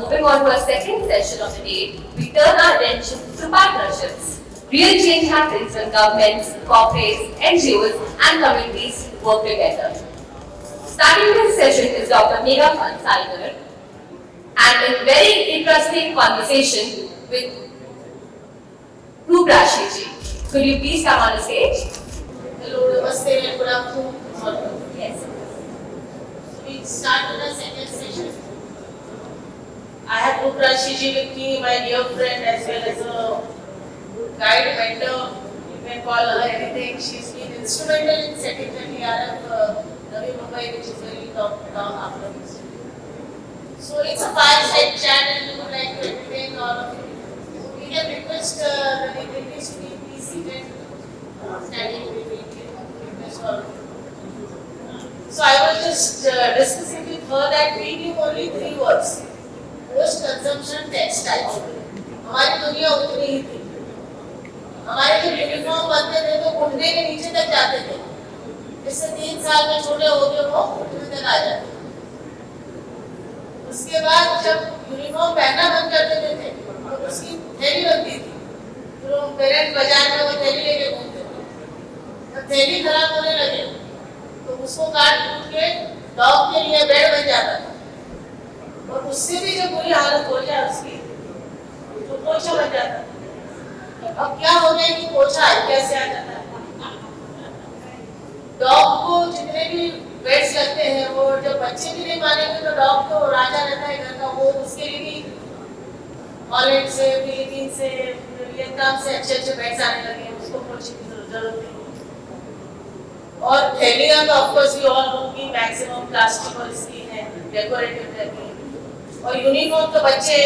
moving on to our second session of the day, we turn our attention to partnerships. Real change happens when governments, corporates, NGOs, and communities work together. Starting this session is Dr. Megha Sainer, and a very interesting conversation with Ruprashi ji. Could you please come on the stage? Hello, namaste, and good afternoon. Yes. So we start with the second session. I have Ruprashi ji with me, my dear friend, as well as a guide, mentor. You can call her anything. She's been instrumental in setting the DRF Navi Mumbai, which is very top down after this. So it's a fireside chat, and we would like to entertain all of you. We can request the dignitaries to be please seated, standing between you. Request all of you. So I was just discussing with her that we knew only 3 words: post consumption textile. हमारी दुनिया उतनी ही थी. हमारे जो uniform बनते थे तो घुटने के नीचे तक जाते थे. इससे 3 साल में छोटे होते वो घुटने तक आ जाते. उसके बाद जब यूनिफॉर्म पहनना बंद कर देते थे तो उसकी थैली बनती थी. फिर वो पेरेंट बाजार में वो थैली लेके घूमते थे. जब थैली खराब होने लगे तो उसको काट कूट के डॉग के लिए बेड बन जाता था. और उससे भी जब बुरी हालत हो जाए उसकी तो पोछा बन जाता था. अब क्या हो गया कि पोछा कैसे आ जाता है. डॉग को जितने भी बेड्स लगते हैं वो जब बच्चे भी नहीं मानेंगे तो डॉग तो राजा रहता है घर का. वो उसके लिए भी हॉलैंड से, फिलीपीन से, वियतनाम से अच्छे बेड्स आने लगे. उसको पोछे की जरूरत नहीं. और थैलियां तो of course we all know कि मैक्सिमम प्लास्टिक और इसकी है, डेकोरेटिव रहती है. और यूनिफॉर्म तो बच्चे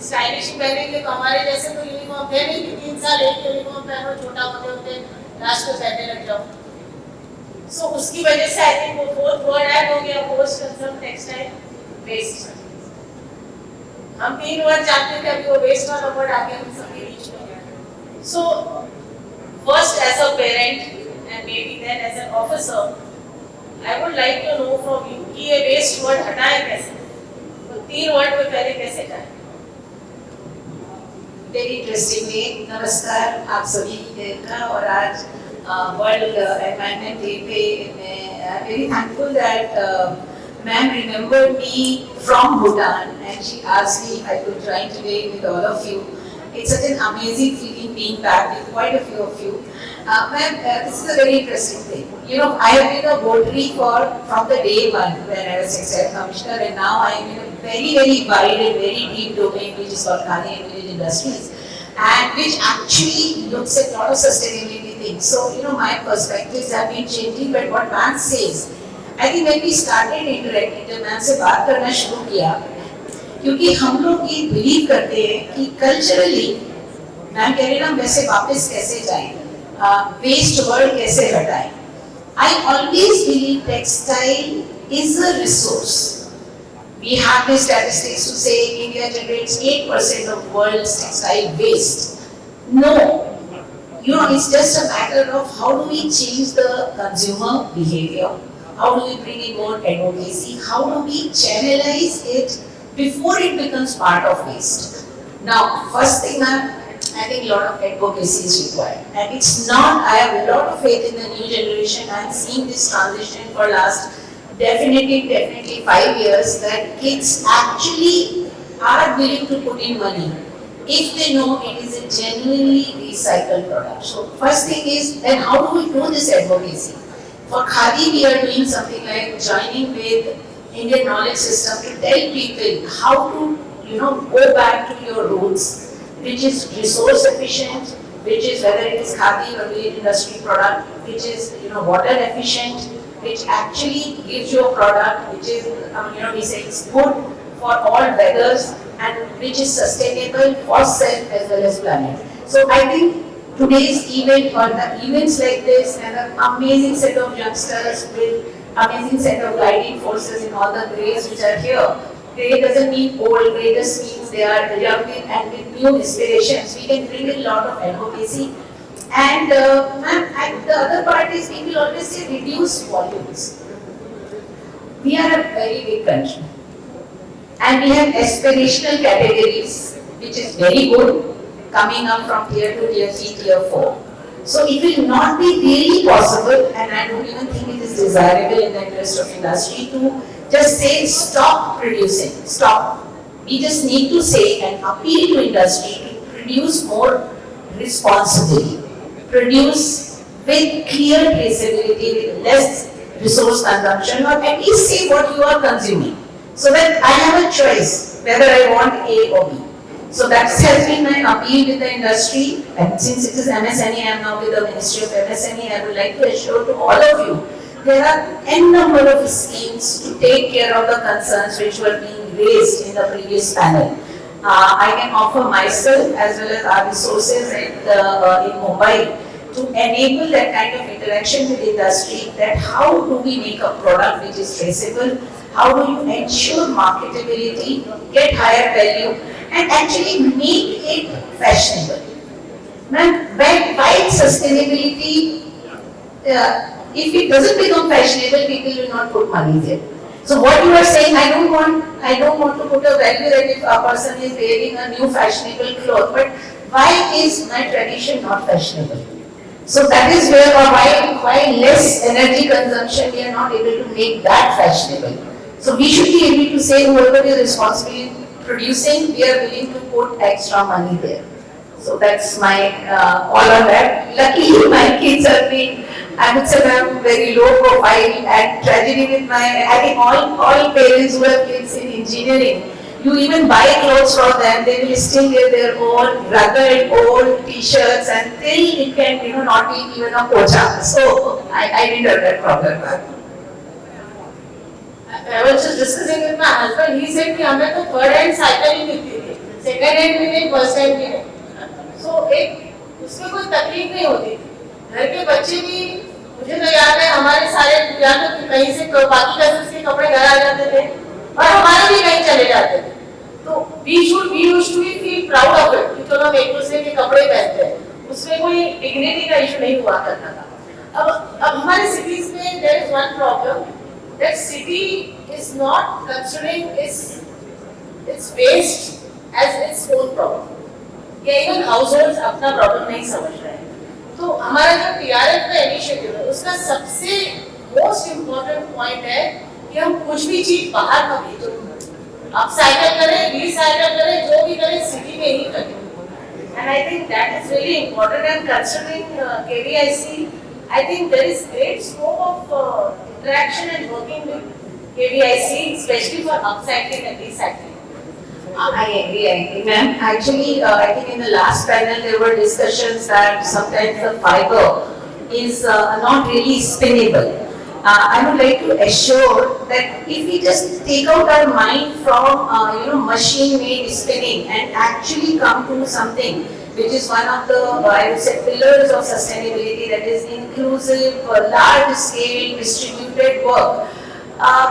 स्टाइलिश पहनेंगे तो हमारे जैसे तो यूनिफॉर्म थे नहीं कि 3 साल एक यूनिफॉर्म पहनो, छोटा होते होते लास्ट में पहनने लग जाओ. सो उसकी वजह से आई थिंक वो फोर्थ वर्ड ऐड हो गया, पोस्ट कंज्यूम टेक्सटाइल वेस्ट. हम 3 वर्ड जानते थे, अभी वो वेस्ट वाला वर्ड आ गया हम सबके बीच में. So first as a parent and maybe then as an officer, I would like to know from you कि ये waste word हटाएं कैसे. तो 3 वर्ड में पहले कैसे जाएं. Very interesting day. नमस्कार आप सभी का. और आज वर्ल्ड एनवायरनमेंट डे पे मैं very thankful that ma'am remembered me from Bhutan and she asked me if I could join today with all of you. It's such an amazing feeling being back with quite a few of you. Ma'am, this is a very interesting thing. You know, I have been a votary from the day one when I was Textile Commissioner, and now I am in a very, very wide and very deep domain which is called Khadi and Village Industries, and which actually looks at a lot of sustainability things. So, you know, my perspectives have been changing, but what ma'am says, I think when we started interacting, जब ma'am से बात करना शुरू किया, क्योंकि हम लोग ये बिलीव करते हैं कि कल्चरली मैम कह रहे ना वैसे वापस कैसे जाएं, वेस्ट वर्ड कैसे हटाएं. I always believe textile is a resource. We have the statistics to say India generates 8% of world's textile waste. No, you know, it's just a matter of how do we change the consumer behavior, how do we bring in more advocacy, how do we channelize it before it becomes part of waste. Now, first thing I think a lot of advocacy is required, and it's not. I have a lot of faith in the new generation. I am seeing this transition for last definitely 5 years that kids actually are willing to put in money if they know it is a genuinely recycled product. So first thing is, then how do we do this advocacy? For Khadi, we are doing something like joining with Indian knowledge system to tell people how to, you know, go back to your roots, which is resource efficient, which is whether it is khadi or village industry product, which is, you know, water efficient, which actually gives you a product which is, you know, we say it's good for all weathers and which is sustainable for self as well as planet. So I think today's event or the events like this and an amazing set of youngsters with amazing set of guiding forces in all the grades which are here. Grade doesn't mean old, grade just means they are young and with new inspirations. We can bring a lot of advocacy. And ma'am, the other part is people always say reduce volumes. We are a very big country. And we have aspirational categories, which is very good, coming up from tier 2, tier 3, tier 4. So it will not be really possible, and I don't even think it is desirable in the interest of industry to just say stop producing, stop. We just need to say and appeal to industry to produce more responsibly, produce with clear traceability, with less resource consumption, or at least say what you are consuming, so that I have a choice whether I want A or B. So that has been my appeal with the industry, and since it is MSME, I am now with the Ministry of MSME, I would like to assure to all of you, there are n number of schemes to take care of the concerns which were being raised in the previous panel. I can offer myself as well as our resources in Mumbai to enable that kind of interaction with industry, that how do we make a product which is traceable, how do you ensure marketability, get higher value, and actually make it fashionable. Ma'am, why sustainability, if it doesn't become fashionable, people will not put money there. So what you are saying, I don't want to put a value that if a person is wearing a new fashionable cloth, but why is my tradition not fashionable? So that is where, or why less energy consumption, we are not able to make that fashionable. So we should be able to say whoever is responsible in producing, we are willing to put extra money there. So that's my all on that. Luckily my kids have been, I would say, very low profile, and tragedy with I think all parents who have kids in engineering, you even buy clothes from them, they will still wear their own rugged old t-shirts until it can not be even a pocha. So I didn't have that problem. I was just discussing with my husband. He said कि हमें तो third hand cycle ही मिलती थी, second hand भी नहीं, first hand भी नहीं. So एक उसमें कोई तकलीफ नहीं होती थी. घर के बच्चे भी, मुझे तो याद है हमारे सारे या तो कहीं से बाकी कजन्स के कपड़े घर आ जाते थे और हमारे भी कहीं चले जाते थे. तो we used to feel proud of it कि चलो हम एक दूसरे के कपड़े पहनते हैं. उसमें कोई dignity का issue नहीं हुआ करता था. अब हमारे cities में there is one problem. That city is not considering its waste as its own problem. या even households अपना problem नहीं समझ रहे हैं. तो हमारा जो TRF का initiative है, उसका सबसे most important point है कि हम कुछ भी चीज बाहर ना भेजो. Upcycle करें, recycle करें, जो भी करें city में ही करें. And I think that is really important. And considering KVIC, I think there is great scope of interaction and working with KVIC, especially for upcycling and recycling. I agree, ma'am. Actually, I think in the last panel there were discussions that sometimes the fiber is not really spinnable. I would like to assure that if we just take out our mind from machine-made spinning and actually come to something which is one of the, I would say, pillars of sustainability, that is inclusive, large-scale, distributed work.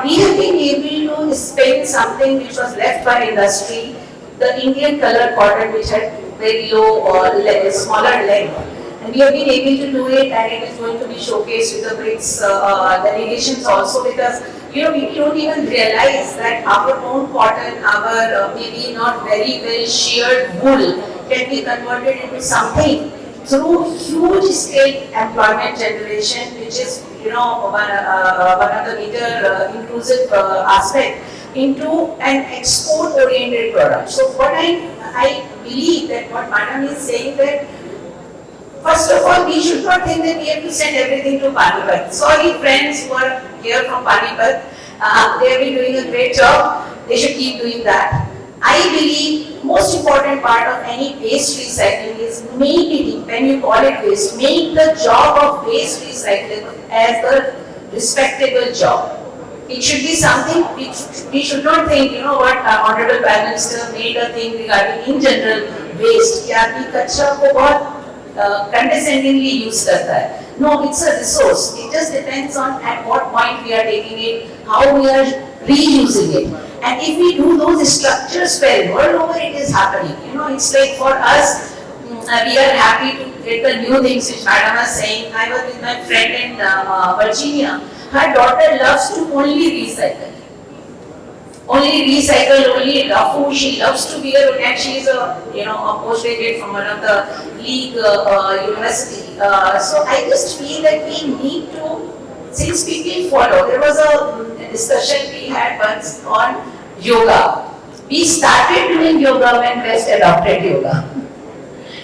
We have been able to spin something which was left by industry, the Indian color cotton, which had very low or smaller length. And we have been able to do it, and it is going to be showcased with the BRICS delegations also, because we don't even realize that our own cotton, our maybe not very well sheared wool can be converted into something through huge scale employment generation, which is one of the major inclusive aspect into an export oriented product. So what I believe that what Madam is saying, that first of all, we should not think that we have to send everything to Panipat. Sorry friends who are here from Panipat, they have been doing a great job, they should keep doing that. I believe most important part of any waste recycling is make it, when you call it waste, make the job of waste recycling as a respectable job. It should be something which we should not think, what Honorable Prime Minister made a thing regarding in general waste. कि आदमी कचरा को बहुत condescendingly use करता है. No, it's a resource. It just depends on at what point we are taking it, how we are reusing it. And if we do those structures well, world over it is happening. It's like for us, we are happy to get the new things which Madam was saying. I was with my friend in Virginia. Her daughter loves to only recycle. only recycle, only Rafu. She loves to wear, and she's a postgraduate from one of the league university. So I just feel that we need to, since people follow. There was a discussion we had once on yoga. We started doing yoga when West adopted yoga.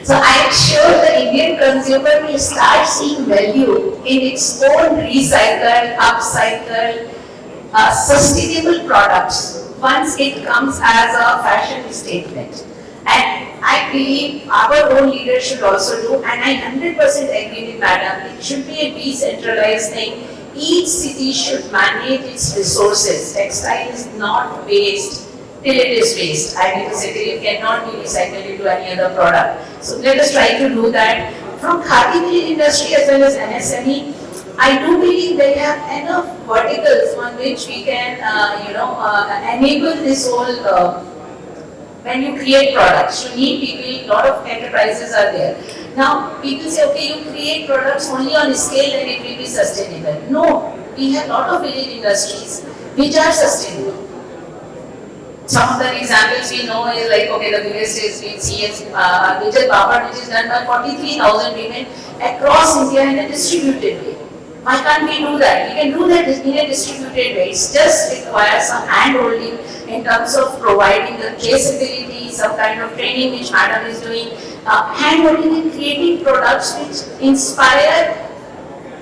So I am sure the Indian consumer will start seeing value in its own recycled, upcycled, sustainable products once it comes as a fashion statement. And I believe our own leaders should also do, and I 100% agree with Madam, it should be a decentralized thing. Each city should manage its resources. Textile is not waste till it is waste. I mean to say that it cannot be recycled into any other product. So let us try to do that. From Khadi Milling industry as well as MSME, I do believe they have enough verticals on which we can, enable this whole, when you create products, you need people, lot of enterprises are there. Now, people say, okay, you create products only on scale and it will be sustainable. No, we have lot of village industries which are sustainable. Some of the examples we know is like, okay, the biggest is with CS, Vijay Babad, which is done by 43,000 women across India in a distributed way. Why can't we do that? We can do that in a distributed way. It just requires some hand-holding in terms of providing the traceability, some kind of training which Madam is doing, hand-holding in creating products which inspire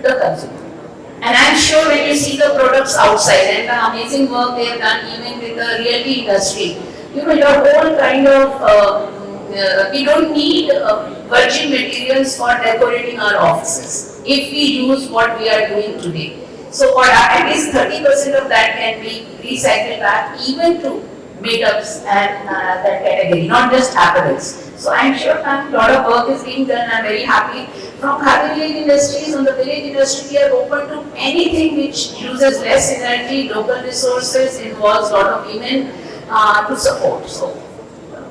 the consumer. And I'm sure when you see the products outside and the amazing work they have done even with the realty industry, your whole kind of, we don't need virgin materials for decorating our offices if we use what we are doing today. So for at least 30% of that can be recycled back even to made-ups and that category, not just apparels. So I'm sure a lot of work is being done. I'm very happy. From Khadi Milling Industries, on the village industry, we are open to anything which uses less energy, local resources, involves a lot of women to support. So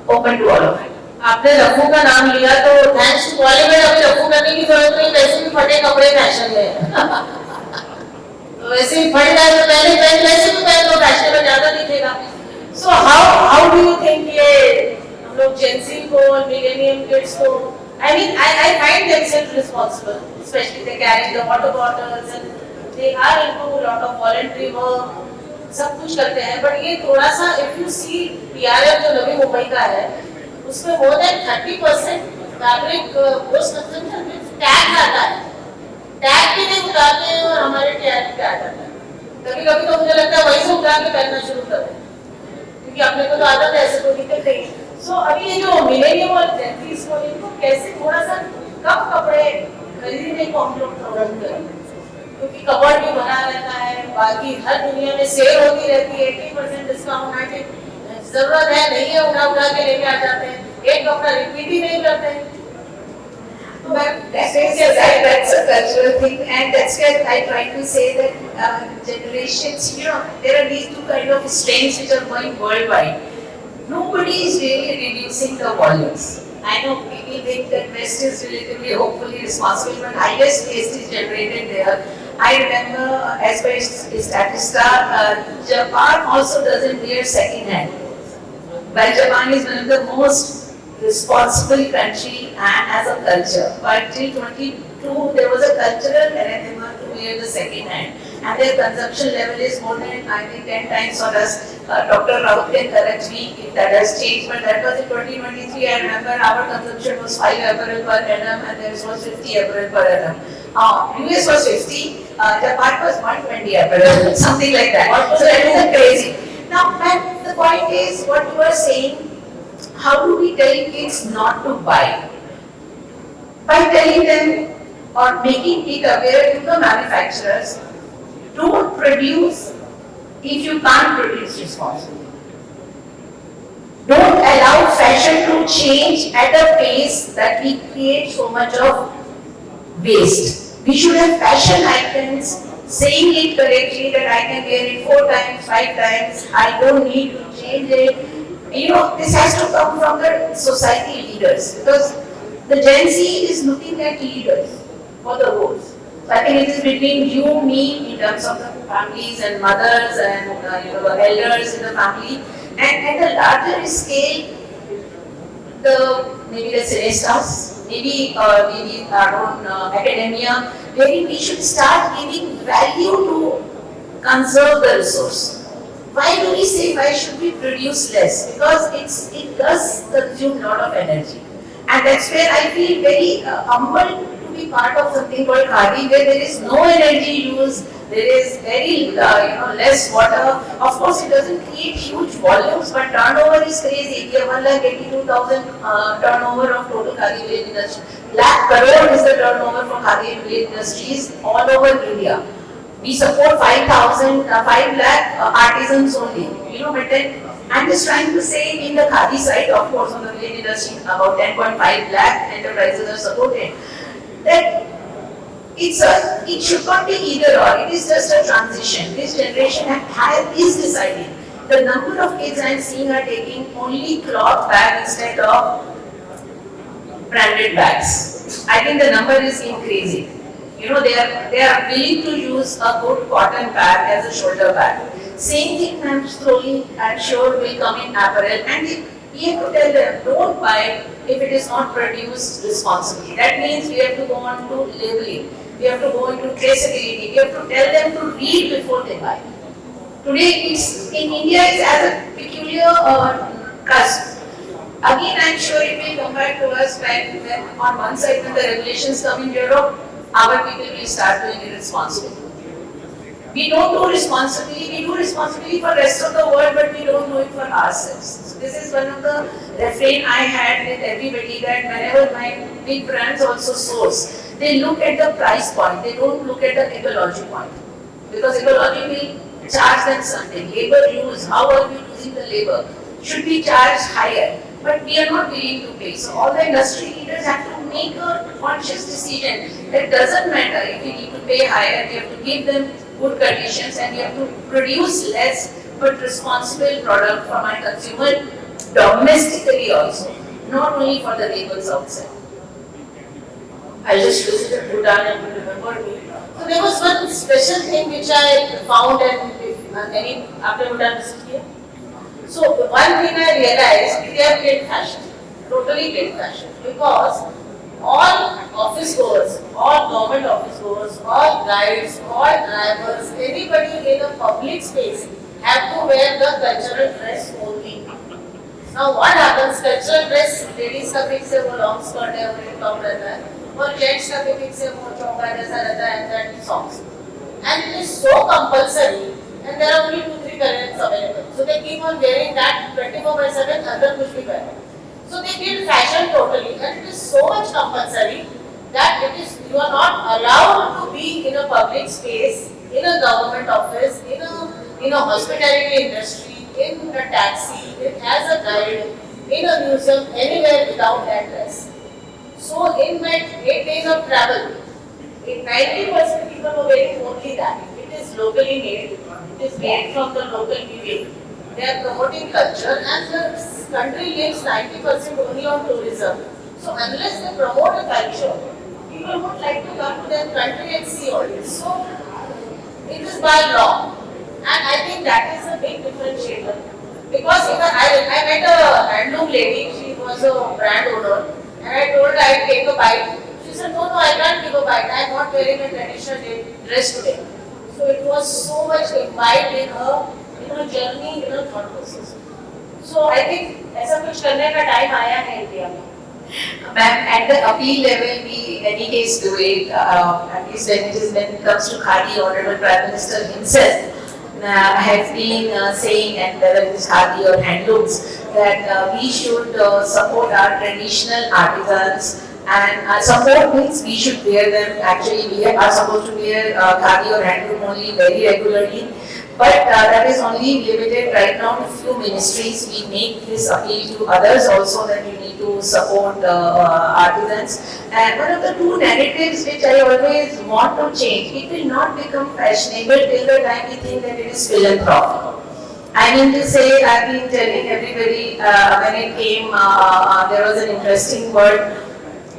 open to all of it. आपने रफू का नाम लिया तो thanks to Bollywood अभी रफू करने की जरूरत नहीं, वैसे भी फटे कपड़े फैशन में तो वैसे ही फट जाए तो पहले पहन वैसे भी पहन तो फैशन में ज्यादा दिखेगा. So how do you think ये हम लोग जेंसी को और मिलेनियम किड्स को I find themselves responsible, especially they carry the water bottles and they are into a lot of voluntary work, सब कुछ करते हैं. बट ये थोड़ा सा if you see PRF जो नवी मुंबई का है उसमें more than 30% fabric post consumption में टैग आता है. टैग भी नहीं उतारते हैं और हमारे टैग पे आ जाता है. कभी-कभी तो मुझे लगता है वहीं से उतार के पहनना शुरू कर दें क्योंकि अपने को तो आदत है, ऐसे कोई दिक्कत नहीं. सो अभी ये जो मिलेनियम और जेंजीज को इनको कैसे थोड़ा सा कम कपड़े खरीदने को हम लोग प्रोग्राम करें क्योंकि कपड़ भी बना रहता है, बाकी हर दुनिया में सेल होती रहती है, 80% डिस्काउंट है, जरूरत है नहीं है उठा के लेके आ जाते हैं, एक कपड़ा रिपीट ही नहीं करते हैं. But that's a cultural thing, and that's why I try to say that generations, there are these two kind of strains which are going worldwide. Nobody is really reducing the volumes. I know people think that West is relatively hopefully responsible, but highest waste is generated there. I remember as per Statista, Japan also doesn't wear second hand. But Japan is one of the most responsible country and as a culture. But till 22 there was a cultural anathema to wear the second hand. And their consumption level is more than, I think, 10 times or less. Dr. Raut can correct me if that has changed, but that was in 2023. I remember our consumption was 5 apparel per annum and theirs was 50 apparel per annum. US was 50, Japan was 120 apparel, something like that. So that is crazy. Now, the point is, what you are saying, how do we tell kids not to buy? By telling them or making it aware to the manufacturers, don't produce if you can't produce responsibly. Don't allow fashion to change at a pace that we create so much of waste. We should have fashion icons saying it correctly that I can wear it 4 times, 5 times, I don't need to change it. This has to come from the society leaders because the Gen Z is looking at leaders for the roles. So I think it is between you, me, in terms of the families and mothers and the elders in the family, and at the larger scale, maybe the Celestas, maybe our own academia, wherein we should start giving value to conserve the resource. Why do we say why should we produce less? Because it does consume a lot of energy, and that's where I feel very humbled to be part of something called Khadi, where there is no energy use, there is very less water. Of course, it doesn't create huge volumes, but turnover is crazy. We have 1,82,000 turnover of total Khadi village industry. Lakh crore is the turnover for Khadi village industries all over India. We support 5 lakh artisans only. But then I'm just trying to say in the Khadi side, of course, on the village industry, about 10.5 lakh enterprises are supported. That it should not be either or. It is just a transition. This generation is deciding. The number of kids I'm seeing are taking only cloth bag instead of branded bags. I think the number is increasing. They are willing to use a good cotton bag as a shoulder bag. Same thing I'm sure will come in apparel, and we have to tell them, don't buy if it is not produced responsibly. That means we have to go on to labeling, we have to go into traceability, we have to tell them to read before they buy. Today in India is as a peculiar cusp. Again, I'm sure it will come back to us when on one side when the regulations come in Europe, our people will start doing it responsibly. We don't do responsibly, we do responsibly for the rest of the world, but we don't do it for ourselves. So this is one of the refrain I had with everybody, that whenever my big brands also source, they look at the price point, they don't look at the ecology point. Because ecology will charge them something. Labor use, how are we using the labor? Should be charged higher, but we are not willing to pay. So all the industry leaders have to make a conscious decision. It doesn't matter if we need to pay higher, we have to give them good conditions, and we have to produce less but responsible product for my consumer domestically also, not only for the labels outside. I just visited Bhutan and you remember me. So there was one special thing which I found after Bhutan visit here. So one thing I realized, they have great fashion, totally great fashion, because all office goers, all government office goers, all guides, all drivers, anybody in a public space have to wear the cultural dress only. Now what happens, cultural dress, ladies का fix है वो long skirt है वो top रहता है, और gents का भी fix है वो चौका जैसा रहता है and that socks. And it is so compulsory, and there are only 2-3 colors available. So they keep on wearing that 24/7, अंदर कुछ भी पहने. So they did fashion totally, and it is so much compulsory that you are not allowed to be in a public space, in a government office, in a hospitality industry, in a taxi, as a guide, in a museum, anywhere without that dress. So in my 8 days of travel, 90% people were wearing only that. It is locally made. It is made from the local weaving. They are promoting culture, and the country lives 90% only on tourism. So unless they promote a culture, people would like to come to their country and see all this. So it is by law, and I think that is a big differentiator. Because I met a handloom lady, she was a brand owner, and I told her I'd take a bite. She said, no, I can't give a bite. I'm not wearing a traditional dress today. So it was so much imbibed in her journey, in her thought process. So I think ऐसा कुछ करने का time आया है India में. Ma'am, at the appeal level, we in any case do it, at least when it comes to Khadi, Honorable Prime Minister himself has been saying, and whether it is Khadi or handlooms, that we should support our traditional artisans, and support means we should wear them. Actually, we are supposed to wear Khadi or handloom only very regularly. But that is only limited right now to few ministries. We make this appeal to others also, that you need to support artisans. And one of the two narratives which I always want to change, it will not become fashionable till the time we think that it is philanthropy. I mean to say, I've been telling everybody when it came, there was an interesting word,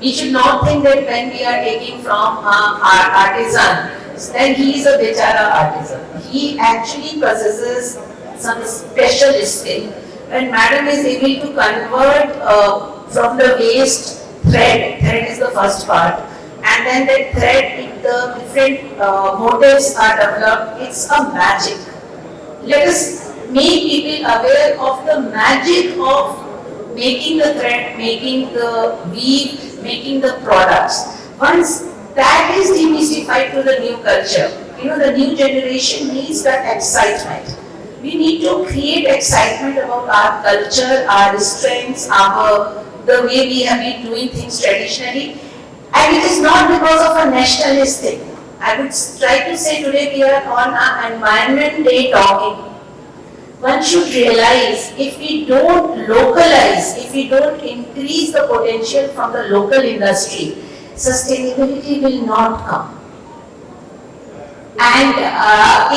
We should not think that when we are taking from our artisan, then he is a bechara artisan. He actually possesses some special skill. When madam is able to convert from the waste thread is the first part, and then that thread, the different motives are developed, it's a magic. Let us make people aware of the magic of making the thread, making the weave, making the products. Once that is demystified to the new culture, the new generation needs that excitement. We need to create excitement about our culture, our strengths, the way we have been doing things traditionally. And it is not because of a nationalist thing. I would try to say today we are on an Environment Day talking. One should realize if we don't localize, if we don't increase the potential from the local industry, sustainability will not come. And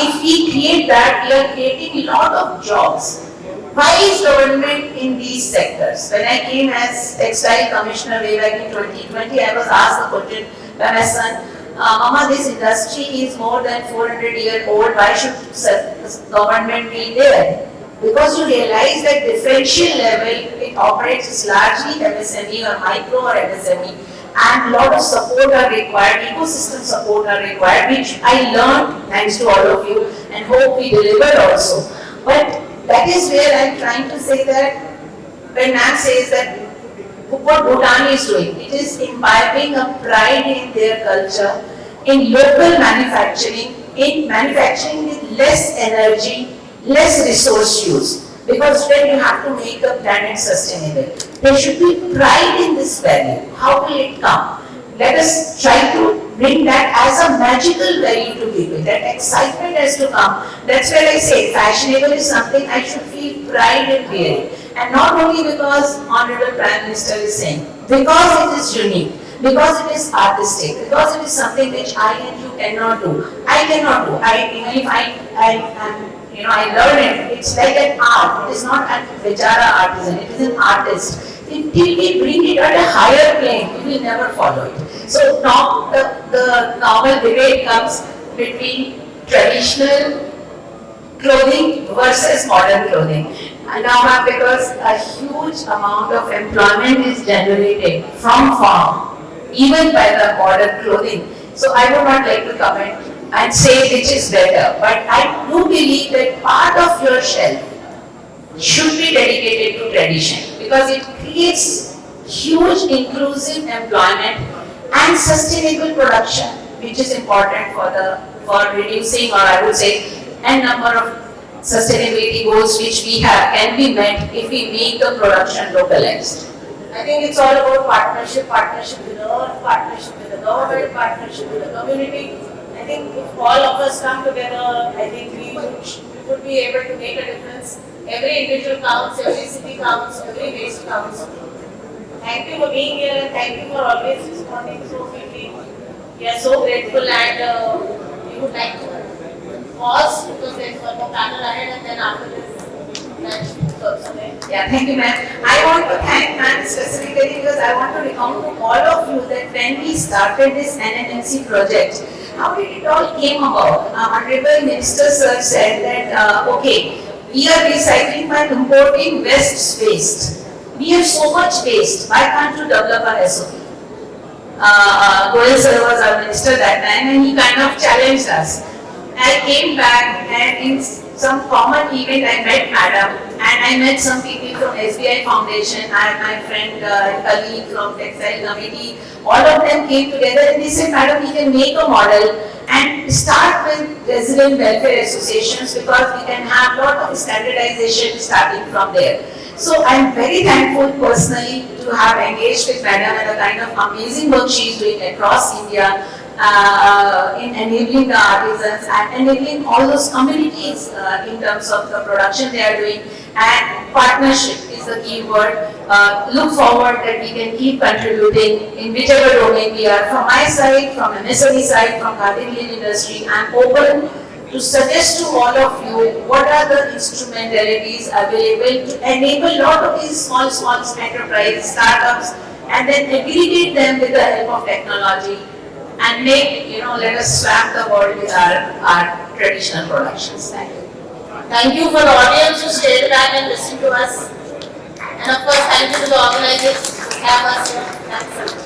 if we create that, we are creating a lot of jobs. Why is government in these sectors? When I came as Textile Commissioner way back in 2020, I was asked the question by my son, Mama, this industry is more than 400 years old, why should government be there? Because you realize that differential level, it operates largely MSME or micro or MSME, and a lot of support are required, ecosystem support are required, which I learned thanks to all of you and hope we deliver also. But that is where I am trying to say that when Ma'am says that what Bhutan is doing, it is imbibing a pride in their culture, in local manufacturing, in manufacturing with less energy, less resource use. Because then you have to make the planet sustainable. There should be pride in this value. How will it come? Let us try to bring that as a magical value to people. That excitement has to come. That's where I say fashionable is something I should feel pride in wearing. And not only because Honorable Prime Minister is saying, because it is unique, because it is artistic, because it is something which I and you cannot do. I cannot do. Even if I learn it, it's like an art. It is not a Vichara artisan, it is an artist. Until we bring it at a higher plane, we will never follow it. So now the normal debate comes between traditional clothing versus modern clothing. And now because a huge amount of employment is generated from farm, even by the modern clothing. So I would not like to comment and say which is better, but I do believe that part of your shelf should be dedicated to tradition because it creates huge inclusive employment and sustainable production, which is important for reducing, or I would say n number of sustainability goals which we have can be met if we make the production localized. I think it's all about partnership with the earth, partnership with the government, partnership with the community. I think if all of us come together, I think we would be able to make a difference. Every individual counts, every city counts, every waste counts. Thank you for being here and thank you for always responding so quickly. We are so grateful and we would like to pause because there is one more panel ahead and then after this, yeah, thank you, ma'am. I want to thank ma'am specifically because I want to recount to all of you that when we started this NNMC project, how did it all came about? Honorable Minister Sir said that, okay, we are recycling by importing waste. We have so much waste, why can't you develop a SOP? Goyal Sir was our minister that time and he kind of challenged us. I came back and in some common event I met madam and I met some people from SBI Foundation, I had my friend and colleague from Textile Committee, all of them came together and they said, madam, we can make a model and start with resident welfare associations because we can have a lot of standardization starting from there. So I am very thankful personally to have engaged with madam and the kind of amazing work she is doing across India in enabling the artisans and enabling all those communities in terms of the production they are doing, and partnership is the key word. Look forward that we can keep contributing in whichever domain we are. From my side, from MSME side, from Carnelian industry, I am open to suggest to all of you what are the instrumentalities available to enable a lot of these small enterprises, startups and then aggregate them with the help of technology and make, let us swap the world with our traditional productions. Thank you. Thank you for the audience who stayed back and listened to us. And of course, thank you to the organizers who have us here. Thanks a lot.